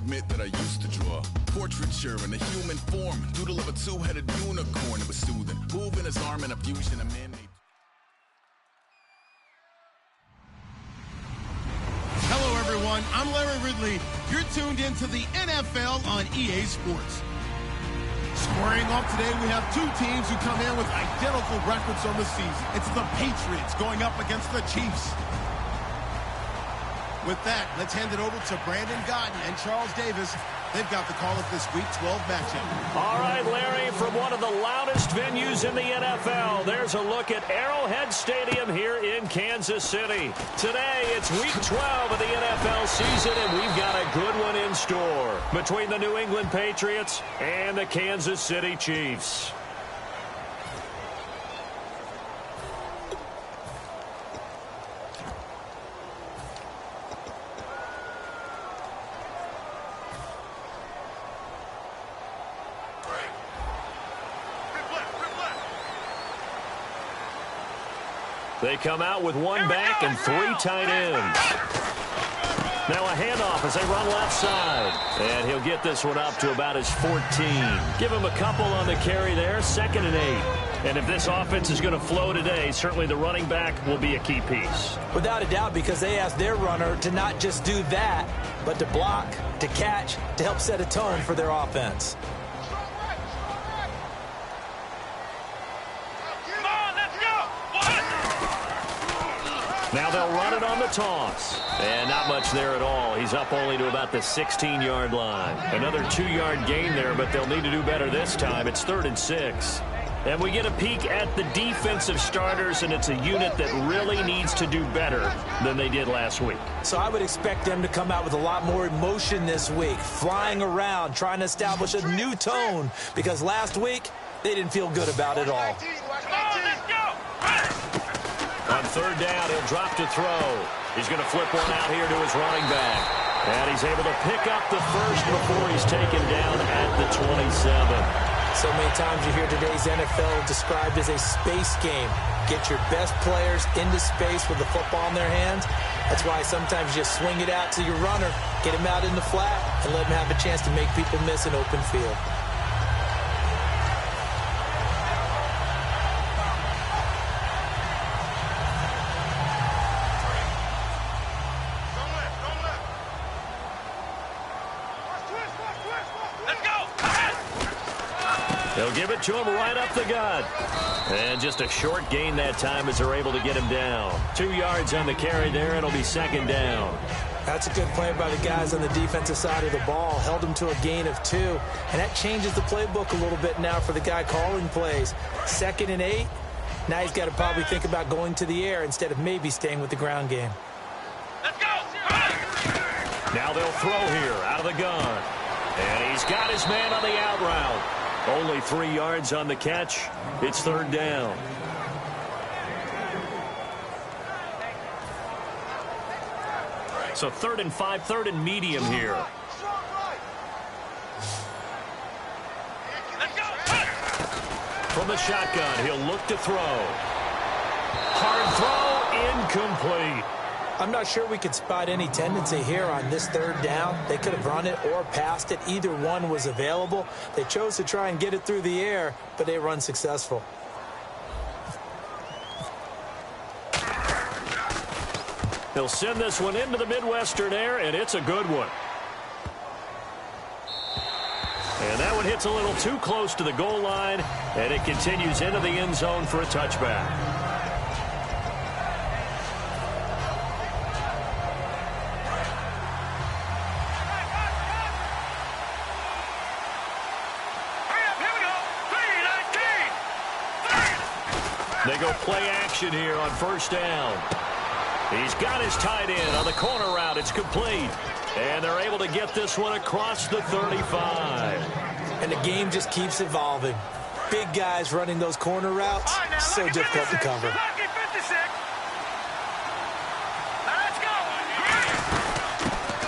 admit that I used to draw portraiture in a human form, doodle of a two-headed unicorn. It was soothing, moving his arm in a fusion of man-made. Hello, everyone. I'm Larry Ridley. You're tuned into the NFL on EA Sports. Squaring off today, we have two teams who come in with identical records on the season. It's the Patriots going up against the Chiefs. With that, let's hand it over to Brandon Gotten and Charles Davis. They've got the call of this Week 12 matchup. All right, Larry, from one of the loudest venues in the NFL, there's a look at Arrowhead Stadium here in Kansas City. Today, it's Week 12 of the NFL season, and we've got a good one in store between the New England Patriots and the Kansas City Chiefs. They come out with one back and three tight ends. Now a handoff as they run left side. And he'll get this one up to about his 14. Give him a couple on the carry there, 2nd and 8. And if this offense is going to flow today, certainly the running back will be a key piece. Without a doubt, because they asked their runner to not just do that, but to block, to catch, to help set a tone for their offense. Now they'll run it on the toss. And not much there at all. He's up only to about the 16-yard line. Another 2-yard gain there, but they'll need to do better this time. It's 3rd and 6. And we get a peek at the defensive starters, and it's a unit that really needs to do better than they did last week. So I would expect them to come out with a lot more emotion this week, flying around, trying to establish a new tone, because last week they didn't feel good about it all. On 3rd down, he'll drop to throw. He's going to flip one out here to his running back. And he's able to pick up the first before he's taken down at the 27. So many times you hear today's NFL described as a space game. Get your best players into space with the football in their hands. That's why sometimes you just swing it out to your runner, get him out in the flat, and let him have a chance to make people miss an open field. They'll give it to him right up the gut. And just a short gain that time as they're able to get him down. 2 yards on the carry there, and it'll be 2nd down. That's a good play by the guys on the defensive side of the ball. Held them to a gain of 2. And that changes the playbook a little bit now for the guy calling plays. 2nd and 8. Now he's got to probably think about going to the air instead of maybe staying with the ground game. Let's go! Now they'll throw here out of the gun. And he's got his man on the out route. Only 3 yards on the catch. It's 3rd down. So 3rd and 5, 3rd and medium here. From the shotgun, he'll look to throw. Hard throw, incomplete. I'm not sure we could spot any tendency here on this 3rd down. They could have run it or passed it. Either one was available. They chose to try and get it through the air, but they were unsuccessful. They'll send this one into the Midwestern air, and it's a good one. And that one hits a little too close to the goal line, and it continues into the end zone for a touchback. They go play action here on 1st down. He's got his tight end on the corner route. It's complete. And they're able to get this one across the 35. And the game just keeps evolving. Big guys running those corner routes, so difficult to cover.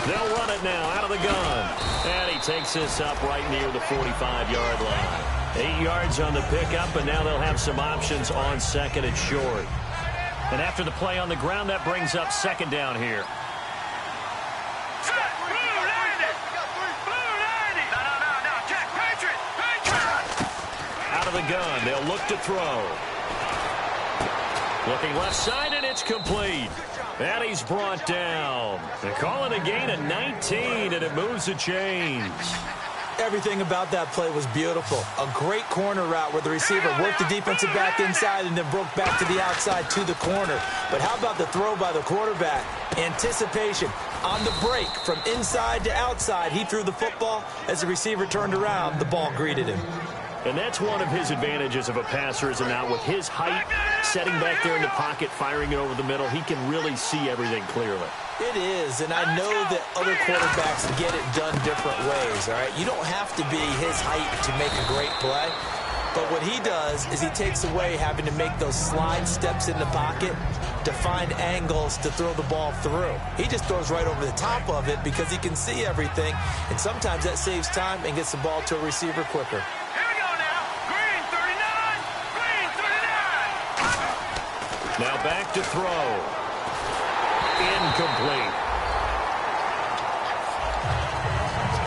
They'll run it now out of the gun. And he takes this up right near the 45-yard line. 8 yards on the pickup, and now they'll have some options on 2nd and short. And after the play on the ground, that brings up 2nd down here. the gun. They'll look to throw. Looking left side, and it's complete. And he's brought down. They call it a gain of 19, and it moves the chains. Everything about that play was beautiful. A great corner route where the receiver worked the defensive back inside and then broke back to the outside to the corner. But how about the throw by the quarterback? Anticipation on the break from inside to outside. He threw the football. As the receiver turned around, the ball greeted him. And that's one of his advantages of a passer, is not with his height, setting back there in the pocket, firing it over the middle. He can really see everything clearly. It is, and I know that other quarterbacks get it done different ways, all right? You don't have to be his height to make a great play, but what he does is he takes away having to make those slide steps in the pocket to find angles to throw the ball through. He just throws right over the top of it because he can see everything, and sometimes that saves time and gets the ball to a receiver quicker. Now back to throw. Incomplete.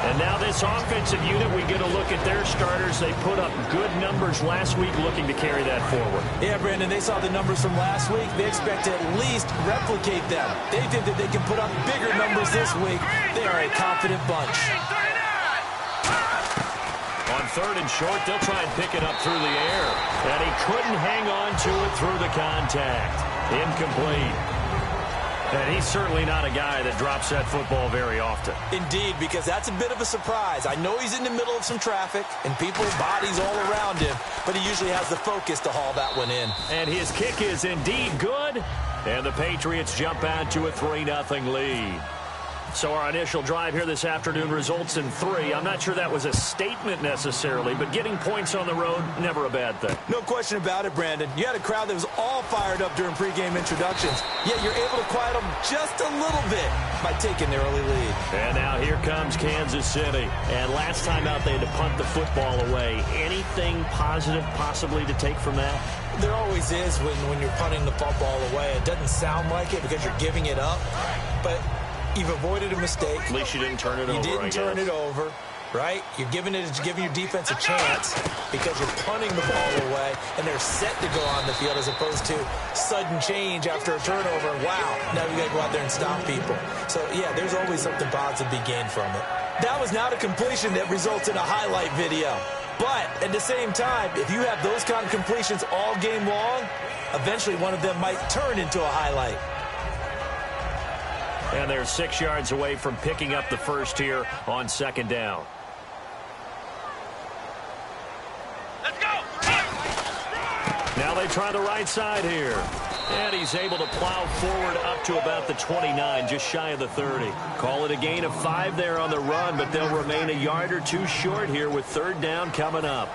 And now this offensive unit, we get a look at their starters. They put up good numbers last week, looking to carry that forward. Yeah, Brandon, they saw the numbers from last week. They expect to at least replicate them. They think that they can put up bigger numbers this week. They are a confident bunch. On third and short, they'll try and pick it up through the air. And he couldn't hang on to it through the contact. Incomplete. And he's certainly not a guy that drops that football very often. Indeed, because that's a bit of a surprise. I know he's in the middle of some traffic and people's bodies all around him, but he usually has the focus to haul that one in. And his kick is indeed good. And the Patriots jump out to a 3-0 lead. So our initial drive here this afternoon results in 3. I'm not sure that was a statement necessarily, but getting points on the road, never a bad thing. No question about it, Brandon. You had a crowd that was all fired up during pregame introductions, yet you're able to quiet them just a little bit by taking the early lead. And now here comes Kansas City. And last time out, they had to punt the football away. Anything positive possibly to take from that? There always is when you're punting the football away. It doesn't sound like it because you're giving it up, but you've avoided a mistake. At least you didn't turn it over, You didn't turn it over, right? You're giving your defense a chance because you're punting the ball away, and they're set to go on the field as opposed to sudden change after a turnover. Wow, now you got to go out there and stop people. So, yeah, there's always something positive to be gained from it. That was not a completion that results in a highlight video. But at the same time, if you have those kind of completions all game long, eventually one of them might turn into a highlight. And they're 6 yards away from picking up the first here on second down. Let's go! Now they try the right side here. And he's able to plow forward up to about the 29, just shy of the 30. Call it a gain of 5 there on the run, but they'll remain a yard or two short here with third down coming up.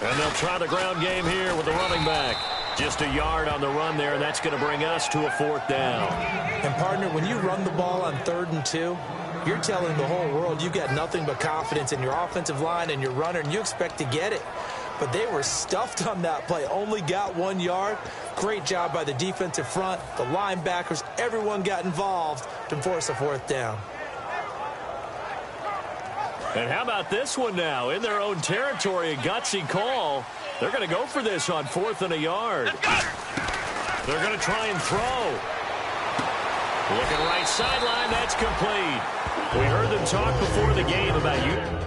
And they'll try the ground game here with the running back. Just a yard on the run there, and that's going to bring us to a fourth down. And, partner, when you run the ball on 3rd and 2, you're telling the whole world you've got nothing but confidence in your offensive line and your runner, and you expect to get it. But they were stuffed on that play, only got 1 yard. Great job by the defensive front, the linebackers, everyone got involved to force a fourth down. And how about this one now? In their own territory, a gutsy call. They're going to go for this on 4th and a yard. They're going to try and throw. Looking right sideline, that's complete. We heard them talk before the game about you.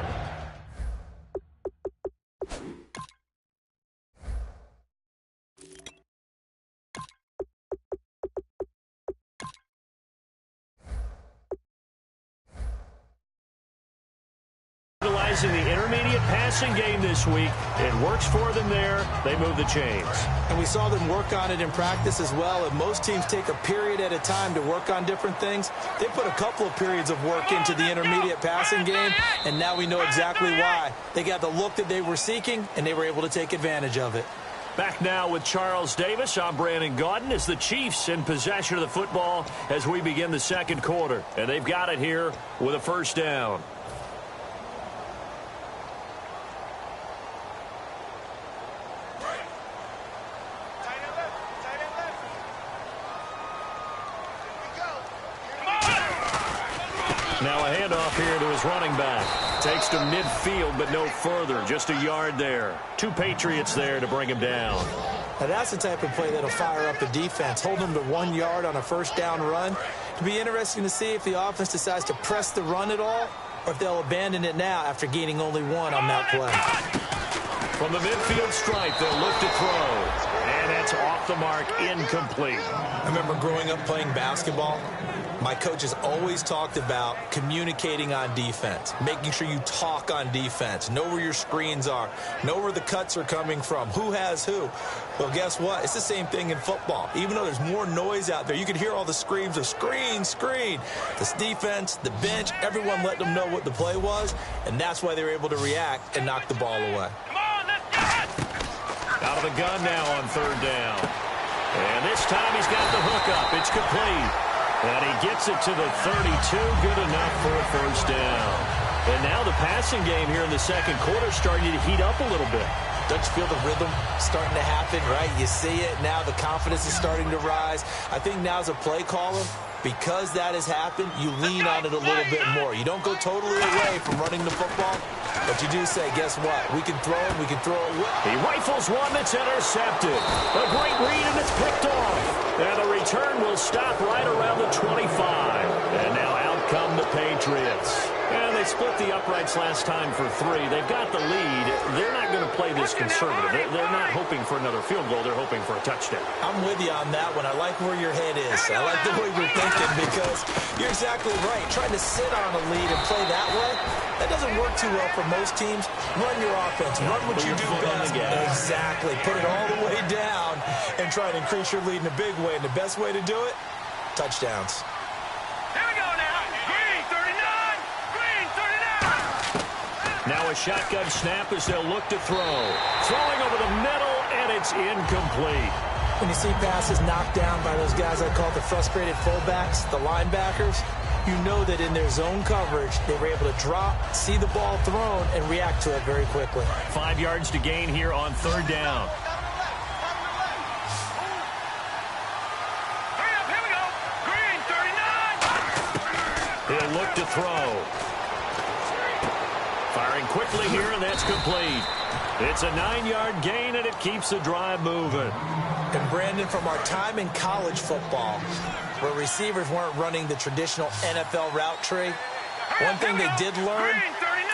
Utilizing the intermediate passing game this week. It works for them there. They move the chains. And we saw them work on it in practice as well. And most teams take a period at a time to work on different things. They put a couple of periods of work into the intermediate passing game, and now we know exactly why. They got the look that they were seeking, and they were able to take advantage of it. Back now with Charles Davis. I'm Brandon Gaudin as the Chiefs in possession of the football as we begin the second quarter. And they've got it here with a first down. Now a handoff here to his running back. Takes to midfield, but no further. Just a yard there. 2 Patriots there to bring him down. Now that's the type of play that'll fire up the defense. Hold them to 1 yard on a first down run. It'll be interesting to see if the offense decides to press the run at all, or if they'll abandon it now after gaining only 1 on that play. From the midfield stripe, they'll look to throw. And that's off the mark, incomplete. I remember growing up playing basketball. My coaches always talked about communicating on defense, making sure you talk on defense, know where your screens are, know where the cuts are coming from, who has who. Well, guess what? It's the same thing in football. Even though there's more noise out there, you can hear all the screams of screen, screen. This defense, the bench, everyone let them know what the play was, and that's why they were able to react and knock the ball away. Come on, let's go! Out of the gun now on 3rd down. And this time he's got the hook up. It's complete. And he gets it to the 32. Good enough for a first down. And now the passing game here in the second quarter starting to heat up a little bit. Don't you feel the rhythm starting to happen, right? You see it now. The confidence is starting to rise. I think now as a play caller, because that has happened, you lean on it a little bit more. You don't go totally away from running the football, but you do say, guess what? We can throw it. We can throw it well. He rifles one that's intercepted. A great read, and it's picked off. And the return will stop right around the 25. And now out come the Patriots. And they split the uprights last time for 3. They've got the lead. They're not going to play this conservative. They're not hoping for another field goal. They're hoping for a touchdown. I'm with you on that one. I like where your head is. I like the way you're thinking because you're exactly right. Trying to sit on a lead and play that way, that doesn't work too well for most teams. Run your offense. Run what you do best. Exactly. Put it all the way down and try to increase your lead in a big way. And the best way to do it, touchdowns. Here we go now. Green 39. Green 39. Now a shotgun snap as they'll look to throw. Throwing over the middle, and it's incomplete. When you see passes knocked down by those guys I call the frustrated fullbacks, the linebackers, you know that in their zone coverage, they were able to drop, see the ball thrown, and react to it very quickly. 5 yards to gain here on 3rd down. Hurry up, here we go. Green 39. He'll look to throw. Firing quickly here, and that's complete. It's a 9-yard gain, and it keeps the drive moving. And Brandon, from our time in college football, where receivers weren't running the traditional NFL route tree, one thing they did learn,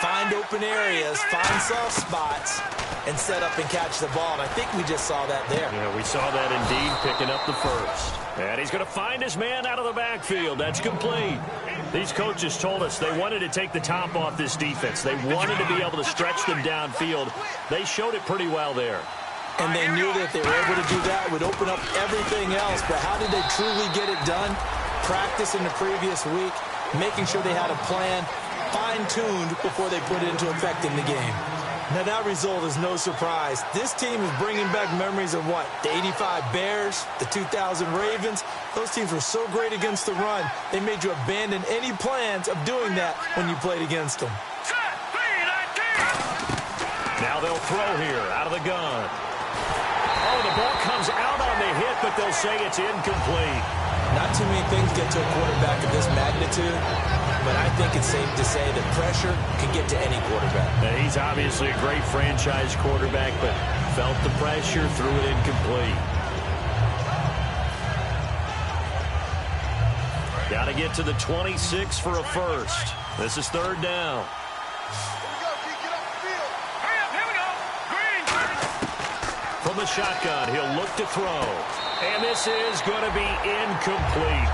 find open areas, find soft spots, and set up and catch the ball. And I think we just saw that there. Yeah, we saw that indeed, picking up the first. And he's going to find his man out of the backfield. That's complete. These coaches told us they wanted to take the top off this defense. They wanted to be able to stretch them downfield. They showed it pretty well there. And they knew that if they were able to do that, it would open up everything else. But how did they truly get it done? Practice in the previous week, making sure they had a plan, fine-tuned before they put it into effect in the game. Now, that result is no surprise. This team is bringing back memories of what? The 85 Bears, the 2000 Ravens. Those teams were so great against the run, they made you abandon any plans of doing that when you played against them. Now they'll throw here out of the gun. Oh, the ball comes out on the hit, but they'll say it's incomplete. Not too many things get to a quarterback of this magnitude, but I think it's safe to say that pressure can get to any quarterback. Now, he's obviously a great franchise quarterback, but felt the pressure, threw it incomplete. Got to get to the 26 for a first. This is 3rd down. From the shotgun, he'll look to throw. And this is going to be incomplete.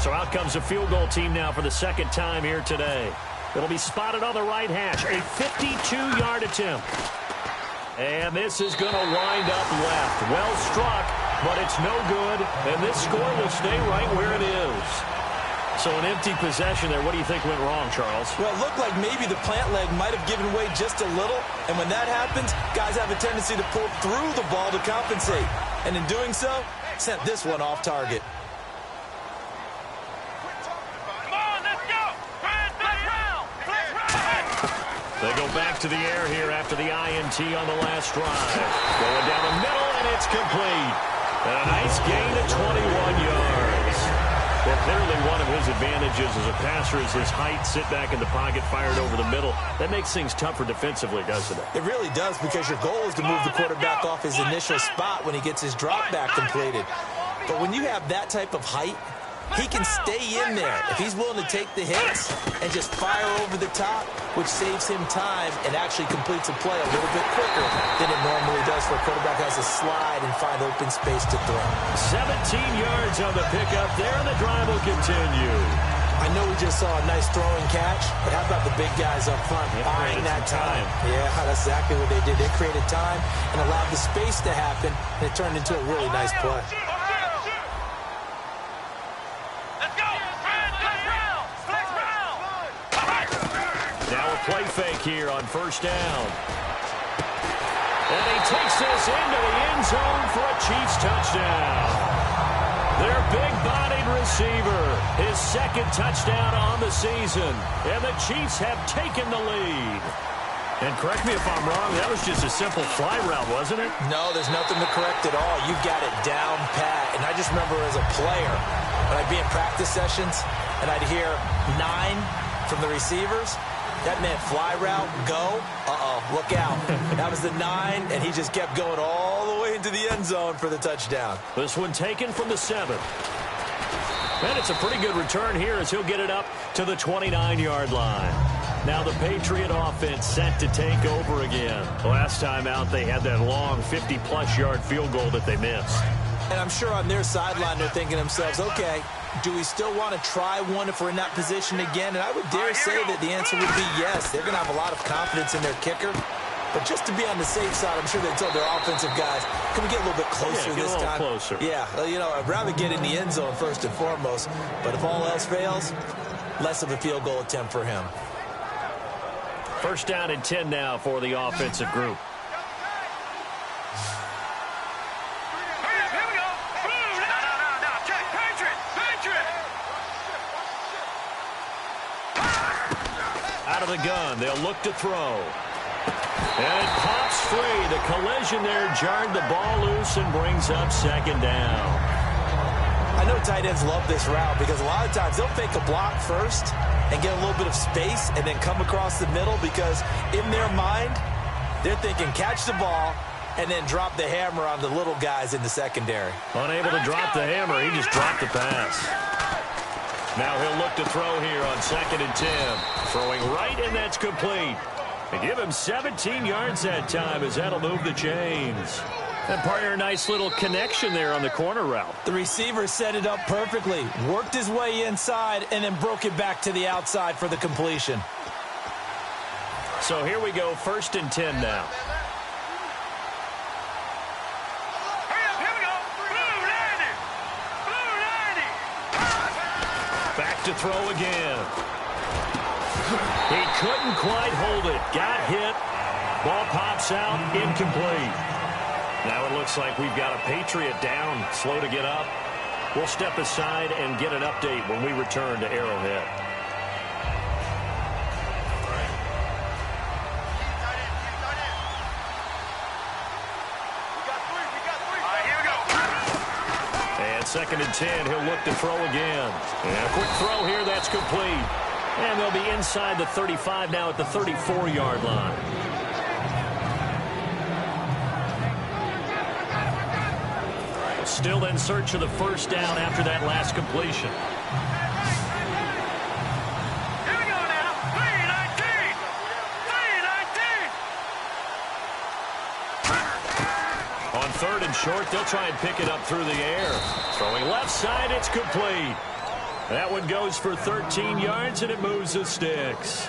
So out comes a field goal team now for the 2nd time here today. It'll be spotted on the right hash. A 52-yard attempt. And this is going to wind up left. Well struck, but it's no good. And this score will stay right where it is. So an empty possession there. What do you think went wrong, Charles? Well, it looked like maybe the plant leg might have given way just a little. And when that happens, guys have a tendency to pull through the ball to compensate. And in doing so, sent this one off target. They go back to the air here after the INT on the last drive. Going down the middle, and it's complete. And a nice gain of 21 yards. Well, clearly one of his advantages as a passer is his height, sit back in the pocket, fired over the middle. That makes things tougher defensively, doesn't it? It really does, because your goal is to move the quarterback off his initial spot when he gets his drop back completed. But when you have that type of height, he can stay in there if he's willing to take the hits and just fire over the top, which saves him time and actually completes a play a little bit quicker than it normally does for a quarterback who has to slide and find open space to throw. 17 yards on the pickup there, and the drive will continue. I know we just saw a nice throwing catch, but how about the big guys up front buying that time? Yeah, that's exactly what they did. They created time and allowed the space to happen, and it turned into a really nice play. Play fake here on first down. And he takes this into the end zone for a Chiefs touchdown. Their big-bodied receiver, his second touchdown on the season. And the Chiefs have taken the lead. And correct me if I'm wrong, that was just a simple fly route, wasn't it? No, there's nothing to correct at all. You've got it down pat. And I just remember as a player, when I'd be in practice sessions, and I'd hear 9 from the receivers, that meant fly route, go, look out. That was the 9, and he just kept going all the way into the end zone for the touchdown. This one taken from the 7. And it's a pretty good return here as he'll get it up to the 29-yard line. Now the Patriot offense set to take over again. Last time out, they had that long 50-plus yard field goal that they missed. And I'm sure on their sideline they're thinking to themselves, okay, do we still want to try one if we're in that position again? And I would dare say that the answer would be yes. They're going to have a lot of confidence in their kicker. But just to be on the safe side, I'm sure they told their offensive guys, can we get a little bit closer this time? Closer. Yeah, you know, I'd rather get in the end zone first and foremost. But if all else fails, less of a field goal attempt for him. First down and 10 now for the offensive group. Out of the gun, they'll look to throw. And it pops free. The collision there jarred the ball loose and brings up second down. I know tight ends love this route because a lot of times they'll fake a block first and get a little bit of space and then come across the middle because in their mind, they're thinking catch the ball and then drop the hammer on the little guys in the secondary. Unable to drop the hammer, he just dropped the pass. Now he'll look to throw here on 2nd and 10. Throwing right, and that's complete. And give him 17 yards that time as that'll move the chains. And partner, a nice little connection there on the corner route. The receiver set it up perfectly, worked his way inside, and then broke it back to the outside for the completion. So here we go, 1st and 10 now. Back to throw again. He couldn't quite hold it. Got hit. Ball pops out. Incomplete. Now it looks like we've got a Patriot down. Slow to get up. We'll step aside and get an update when we return to Arrowhead. And 2nd and 10, he'll look to throw again. And a quick throw here, that's complete. And they'll be inside the 35 now at the 34-yard line. Still in search of the first down after that last completion. Here we go now. 3-19. 3-19. On 3rd and short, they'll try and pick it up through the air. Throwing left side, it's complete. That one goes for 13 yards, and it moves the sticks.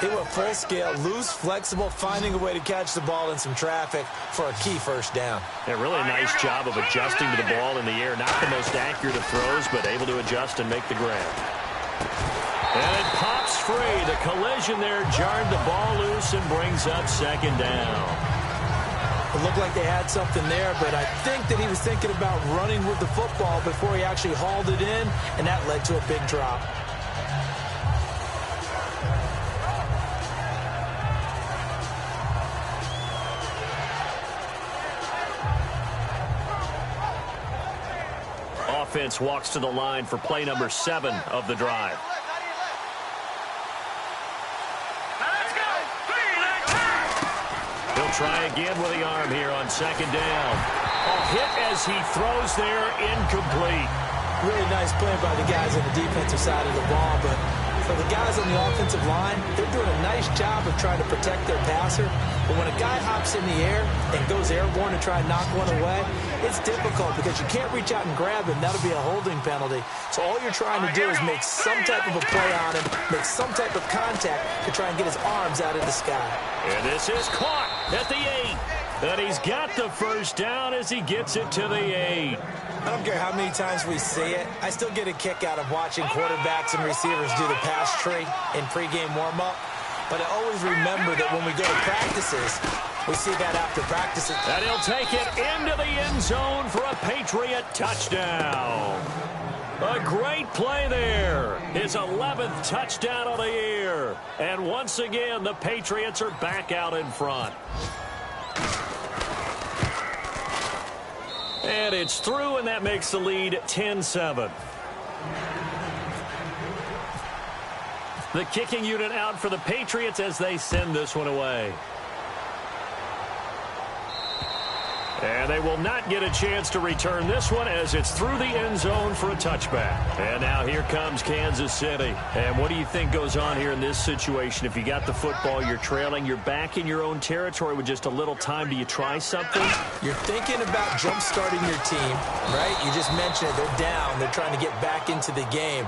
He went full scale, loose, flexible, finding a way to catch the ball in some traffic for a key first down. Yeah, really a nice job of adjusting to the ball in the air. Not the most accurate of throws, but able to adjust and make the grab. And it pops free. The collision there jarred the ball loose and brings up second down. It looked like they had something there, but I think that he was thinking about running with the football before he actually hauled it in, and that led to a big drop. offense walks to the line for play number 7 of the drive. He'll try again with the arm here on second down. A hit as he throws there, incomplete. Really nice play by the guys on the defensive side of the ball, but for the guys on the offensive line, they're doing a nice job of trying to protect their passer. But when a guy hops in the air and goes airborne to try and knock one away, it's difficult because you can't reach out and grab him. That'll be a holding penalty. So all you're trying to do is make some type of a play on him, make some type of contact to try and get his arms out of the sky. And this is caught at the 8. And he's got the first down as he gets it to the 8. I don't care how many times we see it. I still get a kick out of watching quarterbacks and receivers do the pass tree in pregame warm-up. But I always remember that when we go to practices, we see that after practices. And he'll take it into the end zone for a Patriot touchdown. A great play there. His 11th touchdown of the year. And once again, the Patriots are back out in front. And it's through, and that makes the lead 10-7. The kicking unit out for the Patriots as they send this one away. And they will not get a chance to return this one as it's through the end zone for a touchback. And now here comes Kansas City. And what do you think goes on here in this situation? If you got the football, you're trailing, you're back in your own territory with just a little time. Do you try something? You're thinking about jump-starting your team, right? You just mentioned it. They're down. They're trying to get back into the game.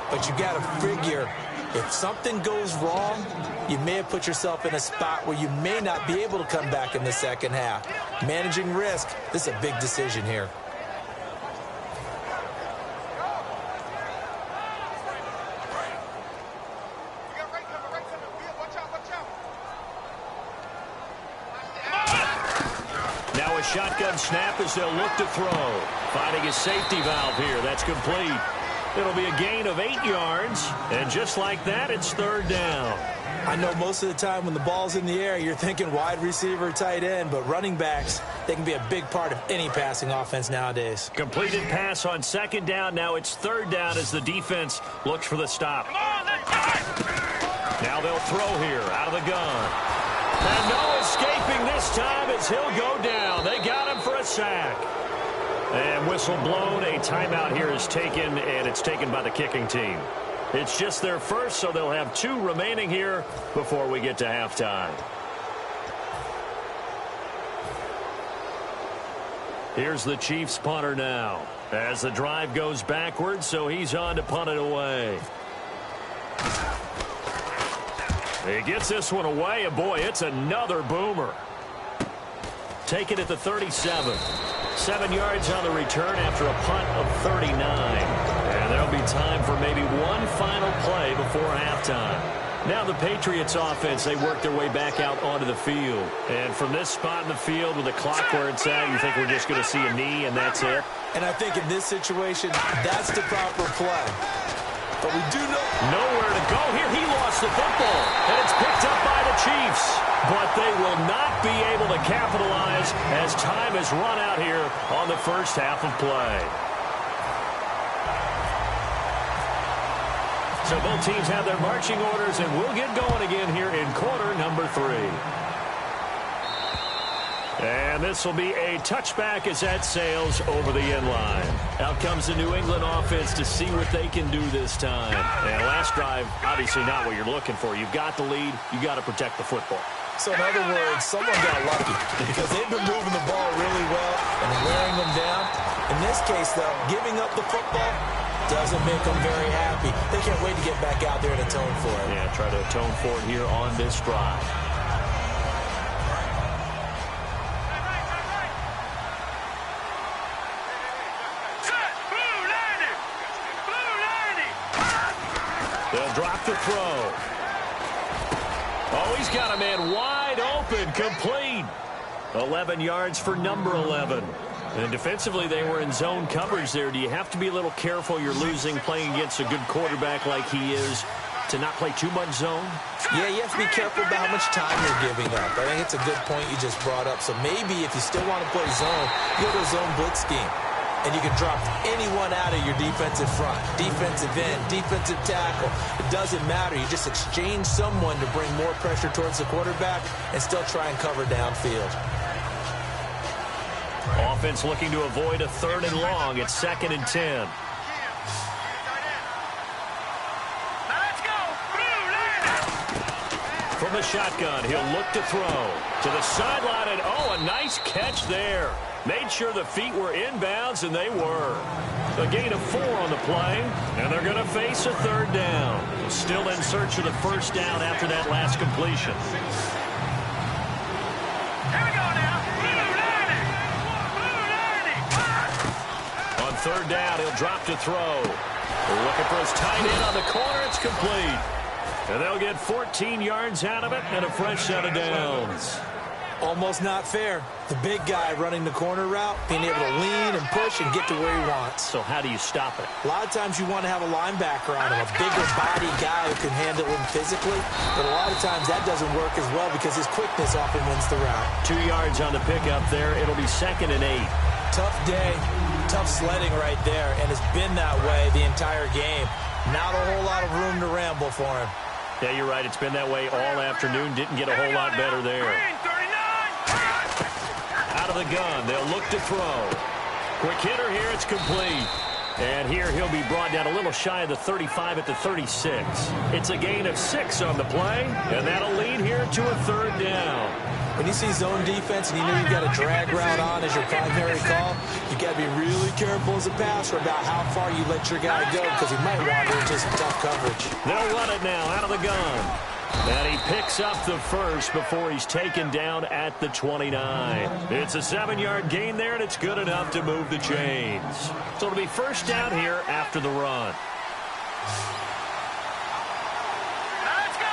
But you got to figure, if something goes wrong, you may have put yourself in a spot where you may not be able to come back in the second half. Managing risk, this is a big decision here. Now a shotgun snap as they'll look to throw. Finding a safety valve here. That's complete. It'll be a gain of 8 yards, and just like that, it's third down. I know most of the time when the ball's in the air, you're thinking wide receiver, tight end, but running backs, they can be a big part of any passing offense nowadays. Completed pass on second down. Now it's third down as the defense looks for the stop. Now they'll throw here out of the gun. And no escaping this time as he'll go down. They got him for a sack. And whistle blown. A timeout here is taken, and it's taken by the kicking team. It's just their first, so they'll have 2 remaining here before we get to halftime. Here's the Chiefs punter now as the drive goes backwards, so he's on to punt it away. He gets this one away, and boy, it's another boomer. Take it at the 37. 7 yards on the return after a punt of 39. And there'll be time for maybe one final play before halftime. Now the Patriots offense, they work their way back out onto the field. And from this spot in the field with the clock where it's at, you think we're just going to see a knee and that's it? And I think in this situation, that's the proper play. But we do know nowhere to go here. He lost the football, and it's picked up by the Chiefs. But they will not be able to capitalize as time has run out here on the first half of play. So both teams have their marching orders, and we'll get going again here in quarter number 3. And this will be a touchback as that sails over the end line. Out comes the New England offense to see what they can do this time. And last drive, obviously not what you're looking for. You've got the lead. You've got to protect the football. So in other words, someone got lucky because they've been moving the ball really well and wearing them down. In this case, though, giving up the football doesn't make them very happy. They can't wait to get back out there and atone for it. Yeah, try to atone for it here on this drive. They'll drop the throw. Oh, he's got a man wide open, complete. 11 yards for number 11. And defensively, they were in zone coverage there. Do you have to be a little careful? You're losing playing against a good quarterback like he is to not play too much zone? Yeah, you have to be careful about how much time you're giving up. I think it's a good point you just brought up. So maybe if you still want to play zone, you go to a zone blitz scheme. and you can drop anyone out of your defensive front. Defensive end, defensive tackle. It doesn't matter. You just exchange someone to bring more pressure towards the quarterback and still try and cover downfield. Offense looking to avoid a 3rd and long. It's 2nd and 10. From the shotgun, he'll look to throw. To the sideline, and a nice catch there. Made sure the feet were inbounds, and they were. A gain of 4 on the play, and they're going to face a 3rd down. Still in search of the 1st down after that last completion. Here we go now. On 3rd down, he'll drop to throw. Looking for his tight end on the corner. It's complete. And they'll get 14 yards out of it and a fresh set of downs. Almost not fair. The big guy running the corner route, being able to lean and push and get to where he wants. So how do you stop it? A lot of times you want to have a linebacker on him, a bigger body guy who can handle him physically. But a lot of times that doesn't work as well because his quickness often wins the route. 2 yards on the pickup there. It'll be 2nd and 8. Tough day, tough sledding right there, and it's been that way the entire game. Not a whole lot of room to ramble for him. Yeah, you're right. It's been that way all afternoon. Didn't get a whole lot better there. Out of the gun, they'll look to throw. Quick hitter here, it's complete. And here he'll be brought down a little shy of the 35 at the 36. It's a gain of 6 on the play, and that'll lead here to a 3rd down. When you see zone defense and you know you've got a drag route on as your primary call, you got to be really careful as a passer about how far you let your guy go because he might wander into some tough coverage. They'll run it now out of the gun. And he picks up the 1st before he's taken down at the 29. It's a 7-yard gain there, and it's good enough to move the chains. So it'll be 1st down here after the run. Let's go.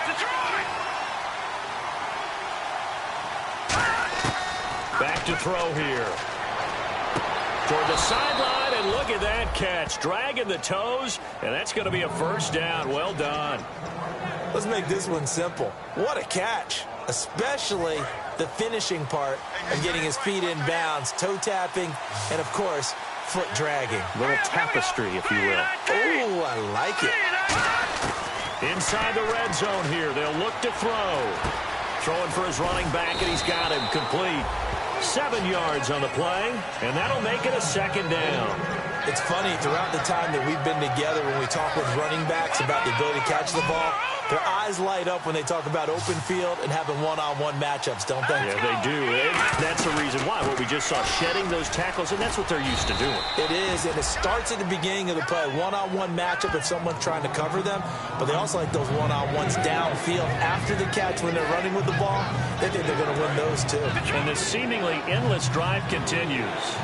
Detroit. Back to throw here. Toward the sideline, and look at that catch. Dragging the toes, and that's going to be a 1st down. Well done. Let's make this one simple. What a catch, especially the finishing part of getting his feet in bounds, toe tapping, and, of course, foot dragging. Little tapestry, if you will. Oh, I like it. Inside the red zone here, they'll look to throw. Throwing for his running back, and he's got him complete. 7 yards on the play, and that'll make it a 2nd down. It's funny, throughout the time that we've been together, when we talk with running backs about the ability to catch the ball, their eyes light up when they talk about open field and having one-on-one matchups, don't they? Yeah, they do. That's the reason why. What we just saw, shedding those tackles, and that's what they're used to doing. It is, and it starts at the beginning of the play. One-on-one matchup if someone's trying to cover them, but they also like those one-on-ones downfield after the catch when they're running with the ball. They think they're going to win those, too. And this seemingly endless drive continues.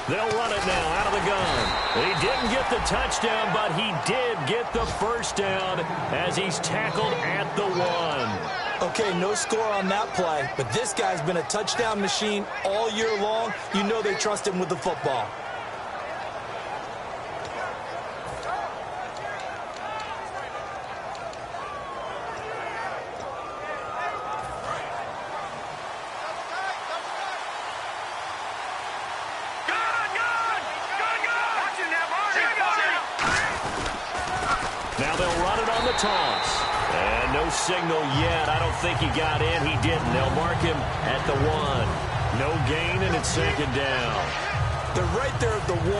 They'll run it now out of the gun. He didn't get the touchdown, but he did get the 1st down as he's tackled at the 1. Okay, no score on that play, but this guy's been a touchdown machine all year long. You know they trust him with the football. Now they'll run it on the toss. And no signal yet. I don't think he got in. He didn't. They'll mark him at the 1. No gain, and it's 2nd down. They're right there at the 1.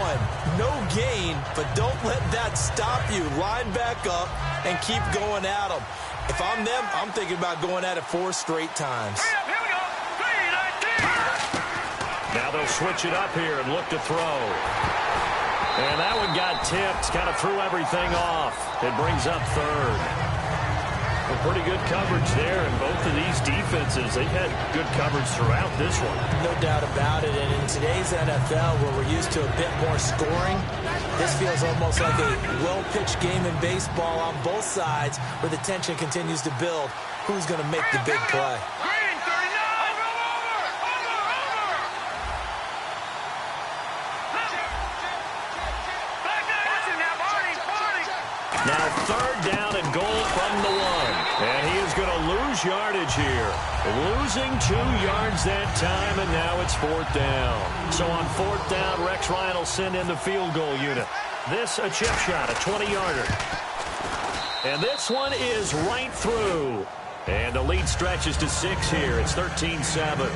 No gain, but don't let that stop you. Line back up and keep going at them. If I'm them, I'm thinking about going at it 4 straight times. Here we go. 3-19. Now they'll switch it up here and look to throw. And that one got tipped, kind of threw everything off. It brings up 3rd. A pretty good coverage there, and both of these defenses, they've had good coverage throughout this one. No doubt about it, and in today's NFL, where we're used to a bit more scoring, this feels almost like a well-pitched game in baseball on both sides, where the tension continues to build. Who's going to make the big play? Now third down and goal from the 1. And he is going to lose yardage here. Losing 2 yards that time, and now it's 4th down. So on 4th down, Rex Ryan will send in the field goal unit. This a chip shot, a 20-yarder. And this one is right through. And the lead stretches to 6 here. It's 13-7.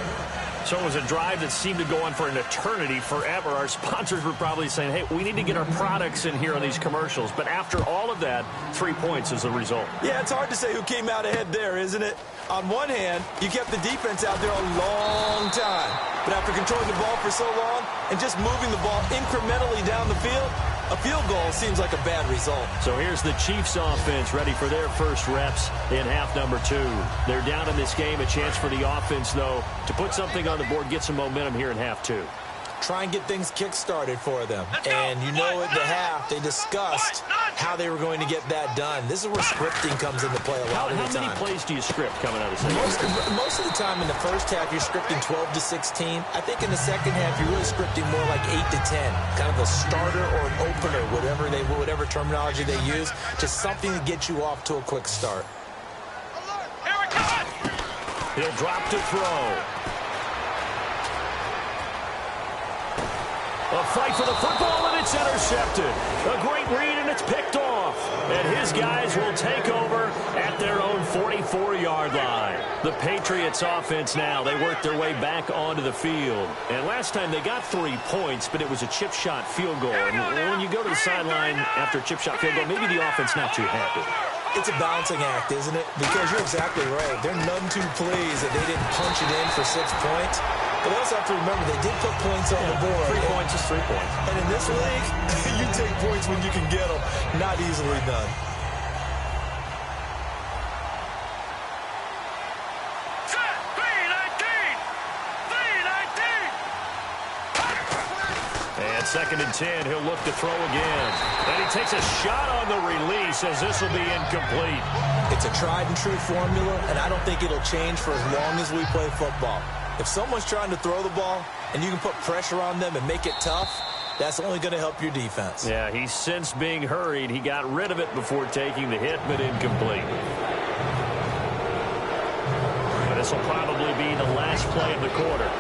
So it was a drive that seemed to go on for an eternity, forever. Our sponsors were probably saying, hey, we need to get our products in here on these commercials. But after all of that, 3 points is the result. Yeah, it's hard to say who came out ahead there, isn't it? On one hand, you kept the defense out there a long time. But after controlling the ball for so long and just moving the ball incrementally down the field, a field goal seems like a bad result. So here's the Chiefs offense ready for their first reps in half number 2. They're down in this game. A chance for the offense, though, to put something on the board, get some momentum here in half 2. Try and get things kick-started for them. And you know at the half, they discussed how they were going to get that done. This is where scripting comes into play a lot of the time. How many plays do you script coming out of the second? Most of the time in the first half, you're scripting 12 to 16. I think in the second half, you're really scripting more like 8 to 10. Kind of a starter or an opener, whatever terminology they use. Just something to get you off to a quick start. He'll drop to throw. A fight for the football, and it's intercepted. A great read, and it's picked off. And his guys will take over at their own 44-yard line. The Patriots offense now, they work their way back onto the field. And last time they got 3 points, but it was a chip shot field goal. And when you go to the sideline after a chip shot field goal, maybe the offense not too happy. It's a balancing act, isn't it? Because you're exactly right. They're none too pleased that they didn't punch it in for 6 points. But they also have to remember they did put points on the board. 3 points is 3 points. And in this league, you take points when you can get them. Not easily done. And 2nd and 10, he'll look to throw again. And he takes a shot on the release as this will be incomplete. It's a tried and true formula, and I don't think it'll change for as long as we play football. If someone's trying to throw the ball and you can put pressure on them and make it tough, that's only going to help your defense. Yeah, he's since being hurried. He got rid of it before taking the hit, but incomplete. And this will probably be the last play of the quarter.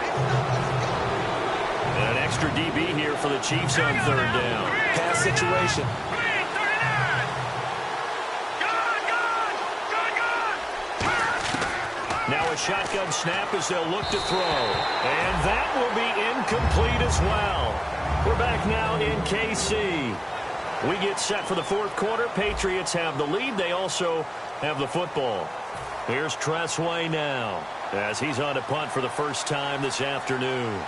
And an extra DB here for the Chiefs on 3rd down. Pass situation. Now a shotgun snap as they'll look to throw. And that will be incomplete as well. We're back now in KC. We get set for the 4th quarter. Patriots have the lead. They also have the football. Here's Tressway now as he's on a punt for the first time this afternoon.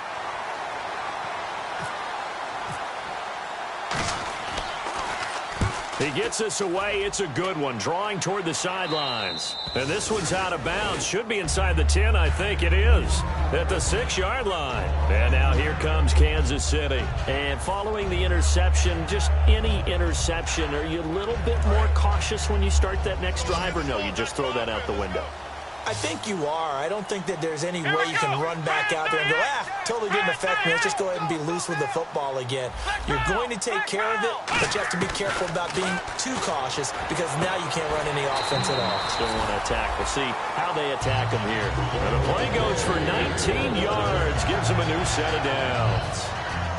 He gets this away. It's a good one. Drawing toward the sidelines. And this one's out of bounds. Should be inside the 10, I think it is. At the 6-yard line. And now here comes Kansas City. And following the interception, just any interception, are you a little bit more cautious when you start that next drive, or no, you just throw that out the window? I think you are. I don't think that there's any way you can run back out there and go, totally didn't affect me. Let's just go ahead and be loose with the football again. You're going to take care of it, but you have to be careful about being too cautious because now you can't run any offense at all. Still want to attack. We'll see how they attack him here. And the play goes for 19 yards. Gives him a new set of downs.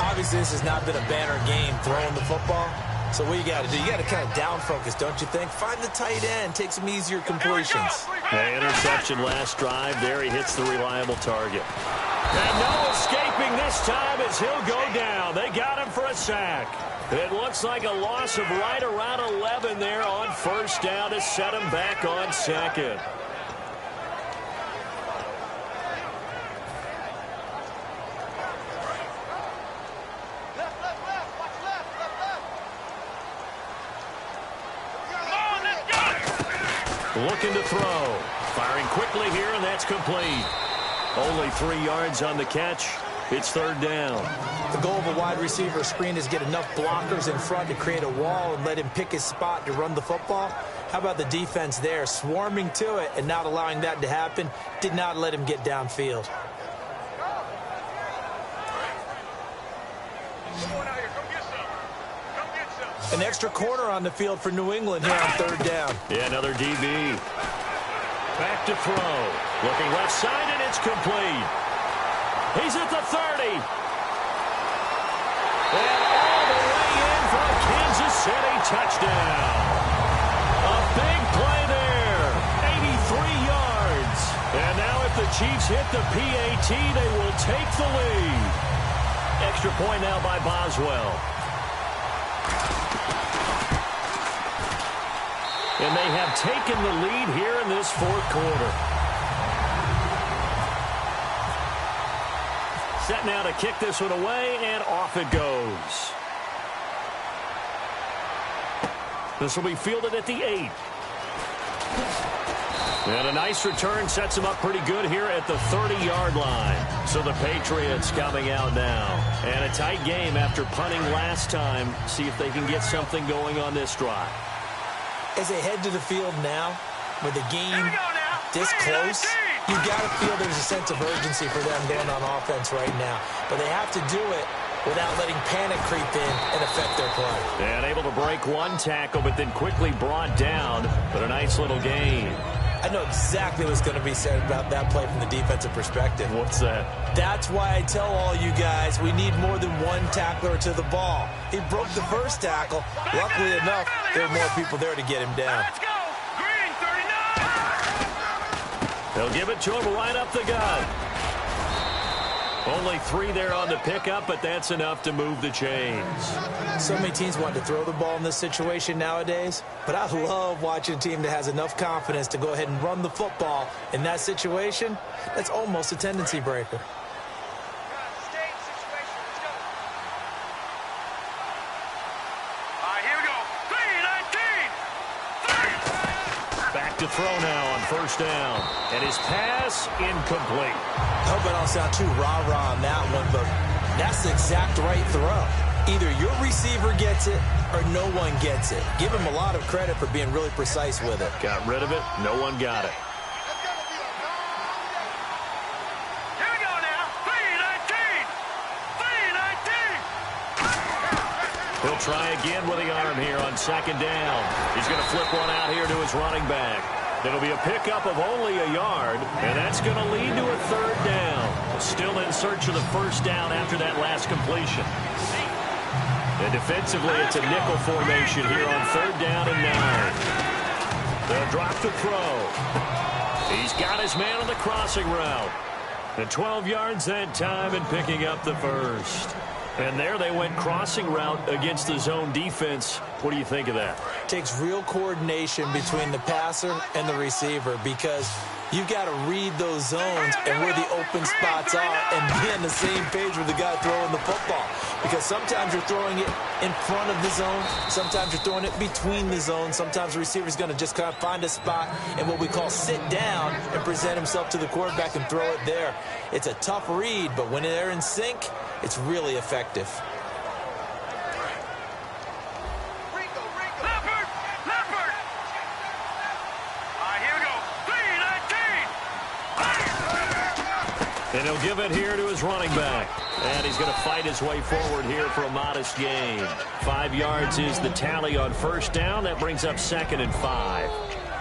Obviously, this has not been a banner game throwing the football. So what you got to do, you got to kind of down focus, don't you think? Find the tight end, take some easier completions. The interception last drive. There he hits the reliable target. And no escaping this time as he'll go down. They got him for a sack. It looks like a loss of right around 11 there on 1st down to set him back on 2nd. Looking to throw. Firing quickly here, and that's complete. Only 3 yards on the catch. It's 3rd down. The goal of a wide receiver screen is get enough blockers in front to create a wall and let him pick his spot to run the football. How about the defense there, swarming to it and not allowing that to happen? Did not let him get downfield. An extra corner on the field for New England here on third down. Yeah, another DB. Back to throw. Looking left side, and it's complete. He's at the 30. And all the way in for a Kansas City touchdown. A big play there. 83 yards. And now if the Chiefs hit the PAT, they will take the lead. Extra point now by Boswell. And they have taken the lead here in this fourth quarter. Set now to kick this one away, and off it goes. This will be fielded at the 8. And a nice return sets them up pretty good here at the 30-yard line. So the Patriots coming out now. And a tight game after punting last time. See if they can get something going on this drive. As they head to the field now, with the game this close, you got to feel there's a sense of urgency for them going on offense right now. But they have to do it without letting panic creep in and affect their play. And able to break one tackle, but then quickly brought down. But a nice little gain. I know exactly what's going to be said about that play from the defensive perspective. What's that? That's why I tell all you guys we need more than one tackler to the ball. He broke the first tackle. Luckily enough, there were more people there to get him down. Let's go. Green 39. They'll give it to him right up the gut. Only 3 there on the pickup, but that's enough to move the chains. So many teams want to throw the ball in this situation nowadays, but I love watching a team that has enough confidence to go ahead and run the football in that situation. That's almost a tendency breaker. To throw now on first down. And his pass incomplete. I hope I don't sound too rah-rah on that one, but that's the exact right throw. Either your receiver gets it or no one gets it. Give him a lot of credit for being really precise with it. Got rid of it. No one got it. Here we go now. 3-19. He'll try again with the arm here on second down. He's going to flip one out here to his running back. It'll be a pickup of only a yard, and that's going to lead to a third down. Still in search of the first down after that last completion. And defensively, it's a nickel formation here on third down and 9. They'll drop the throw. He's got his man on the crossing route. And 12 yards that time and picking up the first. And there they went crossing route against the zone defense. What do you think of that? Takes real coordination between the passer and the receiver because you've got to read those zones and where the open spots are and be on the same page with the guy throwing the football. Because sometimes you're throwing it in front of the zone. Sometimes you're throwing it between the zones. Sometimes the receiver's going to just kind of find a spot and what we call sit down and present himself to the quarterback and throw it there. It's a tough read, but when they're in sync, it's really effective. Leopard! Leopard! Here we go. 3-19. And he'll give it here to his running back. And he's going to fight his way forward here for a modest gain. 5 yards is the tally on first down. That brings up 2nd and 5.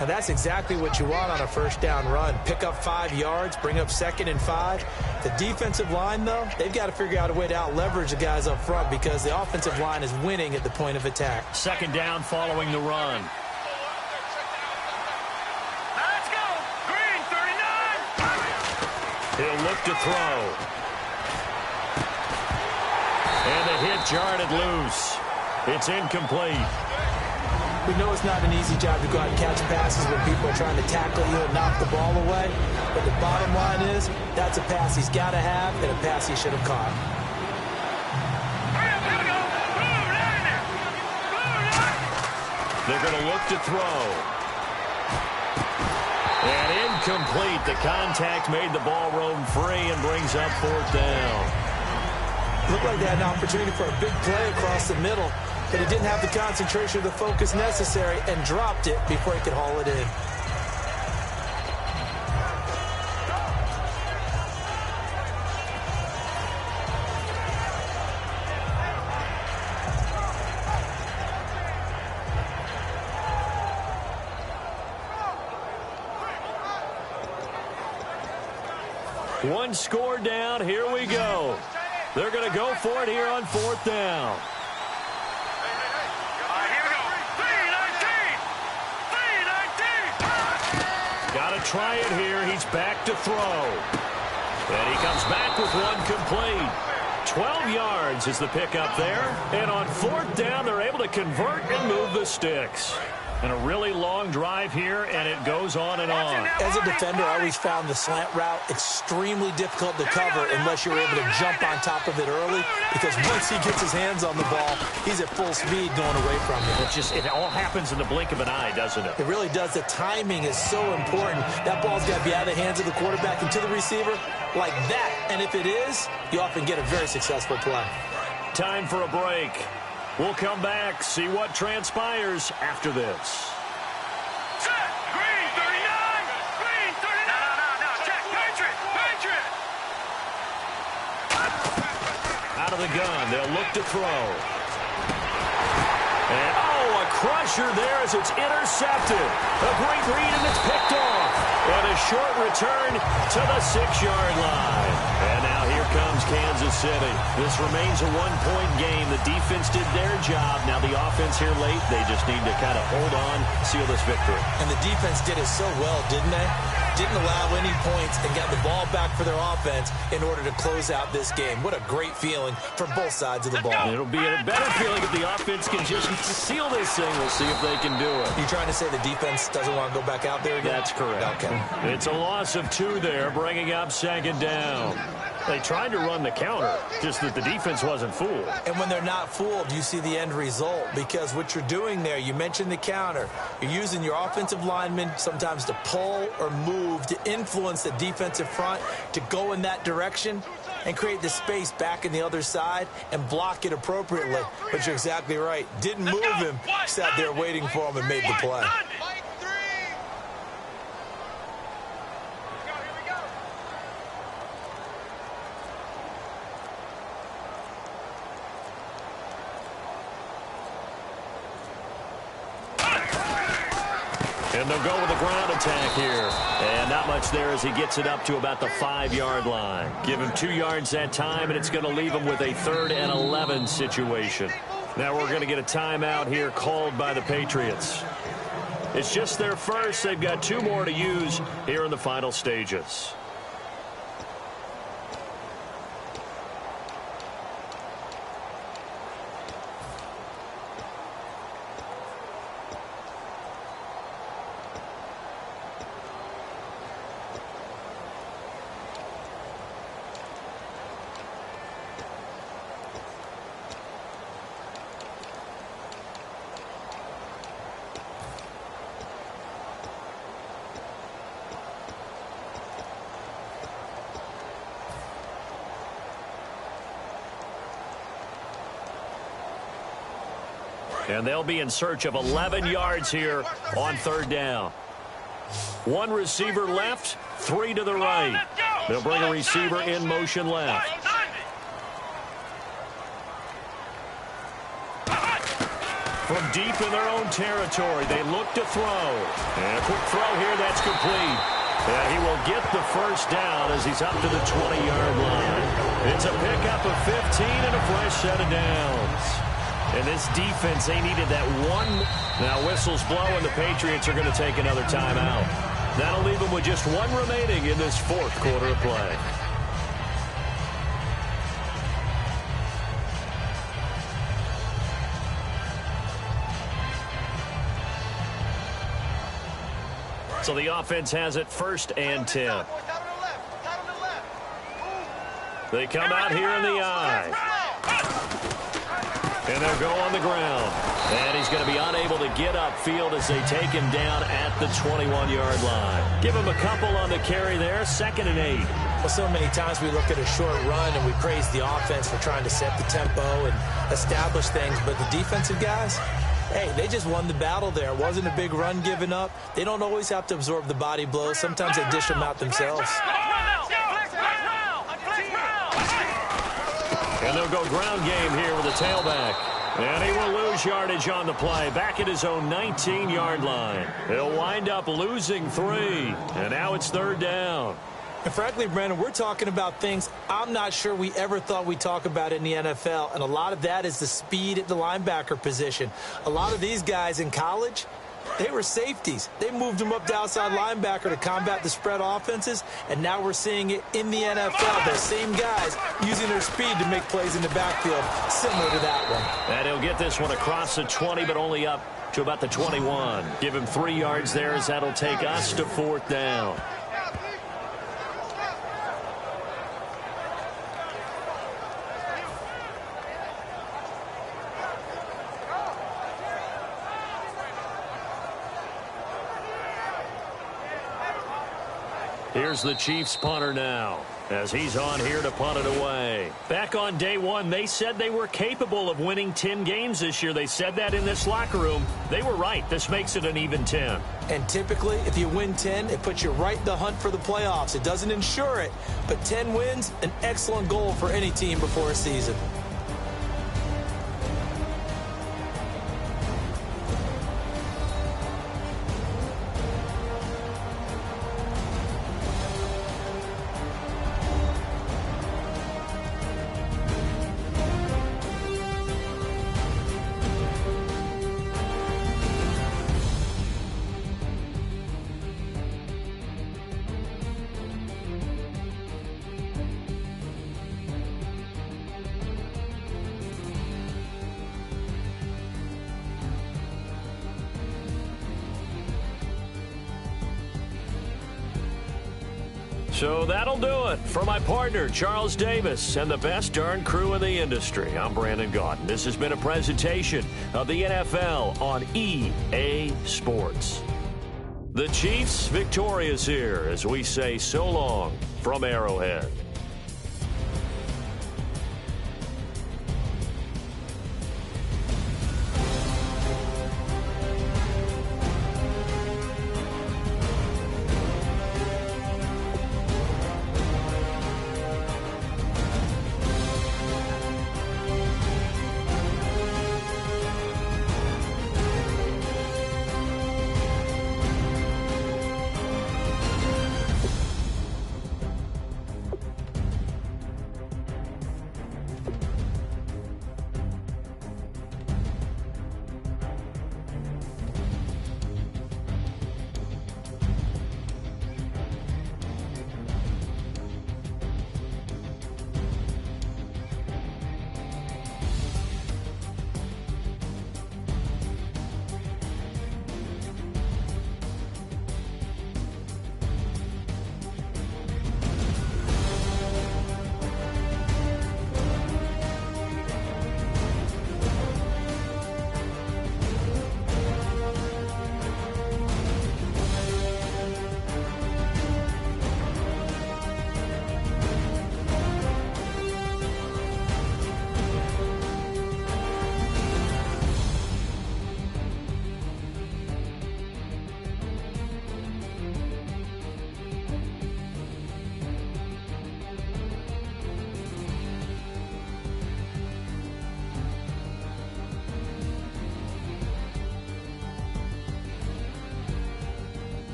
And that's exactly what you want on a first down run. Pick up 5 yards, bring up 2nd and 5. The defensive line, though, they've got to figure out a way to out-leverage the guys up front because the offensive line is winning at the point of attack. 2nd down following the run. Let's go. Green 39. He'll look to throw. And the hit jarred it loose. It's incomplete. We know it's not an easy job to go out and catch passes when people are trying to tackle you and knock the ball away. But the bottom line is, that's a pass he's got to have and a pass he should have caught. Here we go. Blue line. Blue line. They're going to look to throw. And incomplete. The contact made the ball roam free and brings up 4th down. Looked like they had an opportunity for a big play across the middle, but he didn't have the concentration or the focus necessary and dropped it before he could haul it in. One score down. Here we go. They're going to go for it here on 4th down. Got to try it here. He's back to throw. And he comes back with one complete. 12 yards is the pickup there. And on 4th down, they're able to convert and move the sticks. And a really long drive here, and it goes on and on. As a defender, I always found the slant route extremely difficult to cover unless you're able to jump on top of it early, because once he gets his hands on the ball, he's at full speed going away from you. It all happens in the blink of an eye, doesn't it? It really does. The timing is so important. That ball's got to be out of the hands of the quarterback and to the receiver like that. And if it is, you often get a very successful play. Time for a break. We'll come back, see what transpires after this. Set! Green 39! Green 39! No. Check! Patriot! Out of the gun, they'll look to throw. And, a crusher there as it's intercepted. A great read, and it's picked off. And a short return to the 6-yard line. And now here comes Kansas City. This remains a one-point game. The defense did their job. Now the offense here late, they just need to kind of hold on, seal this victory. And the defense did it so well, didn't they? Didn't allow any points and got the ball back for their offense in order to close out this game. What a great feeling for both sides of the ball. It'll be a better feeling if the offense can just seal this thing. We'll see if they can do it. You trying to say the defense doesn't want to go back out there again? That's correct. Okay. It's a loss of 2 there, bringing up 2nd down. They tried to run the counter, just that the defense wasn't fooled. And when they're not fooled, you see the end result, because what you're doing there, you mentioned the counter. You're using your offensive linemen sometimes to pull or move to influence the defensive front to go in that direction and create the space back in the other side and block it appropriately. But you're exactly right. Didn't move him, sat there waiting for him and made the play. And they'll go with a ground attack here. And not much there as he gets it up to about the 5-yard line. Give him 2 yards that time, and it's going to leave him with a 3rd and 11 situation. Now we're going to get a timeout here called by the Patriots. It's just their first. They've got 2 more to use here in the final stages. And they'll be in search of 11 yards here on 3rd down. 1 receiver left, 3 to the right. They'll bring a receiver in motion left. From deep in their own territory, they look to throw. And a quick throw here, that's complete. And he will get the 1st down as he's up to the 20-yard line. It's a pickup of 15 and a fresh set of downs. And this defense, they needed that one. Now whistles blow, and the Patriots are going to take another timeout. That'll leave them with just 1 remaining in this 4th quarter of play. So the offense has it 1st and 10. They come out here in the eye. And they'll go on the ground. And he's going to be unable to get upfield as they take him down at the 21-yard line. Give him a couple on the carry there, 2nd and 8. Well, so many times we look at a short run and we praise the offense for trying to set the tempo and establish things. But the defensive guys, hey, they just won the battle there. It wasn't a big run given up. They don't always have to absorb the body blows. Sometimes they dish them out themselves. And they'll go ground game here with a tailback. And he will lose yardage on the play, back at his own 19-yard line. He'll wind up losing 3. And now it's 3rd down. And frankly, Brandon, we're talking about things I'm not sure we ever thought we'd talk about in the NFL, and a lot of that is the speed at the linebacker position. A lot of these guys in college, they were safeties. They moved them up to outside linebacker to combat the spread offenses, and now we're seeing it in the NFL. The same guys using their speed to make plays in the backfield, similar to that one. And he'll get this one across the 20, but only up to about the 21. Give him 3 yards there as that'll take us to 4th down. Here's the Chiefs punter now, as he's on here to punt it away. Back on day one, they said they were capable of winning 10 games this year. They said that in this locker room. They were right. This makes it an even 10. And typically, if you win 10, it puts you right in the hunt for the playoffs. It doesn't ensure it, but 10 wins, an excellent goal for any team before a season. So that'll do it. For my partner, Charles Davis, and the best darn crew in the industry, I'm Brandon Gaudin. This has been a presentation of the NFL on EA Sports. The Chiefs victorious here as we say so long from Arrowhead.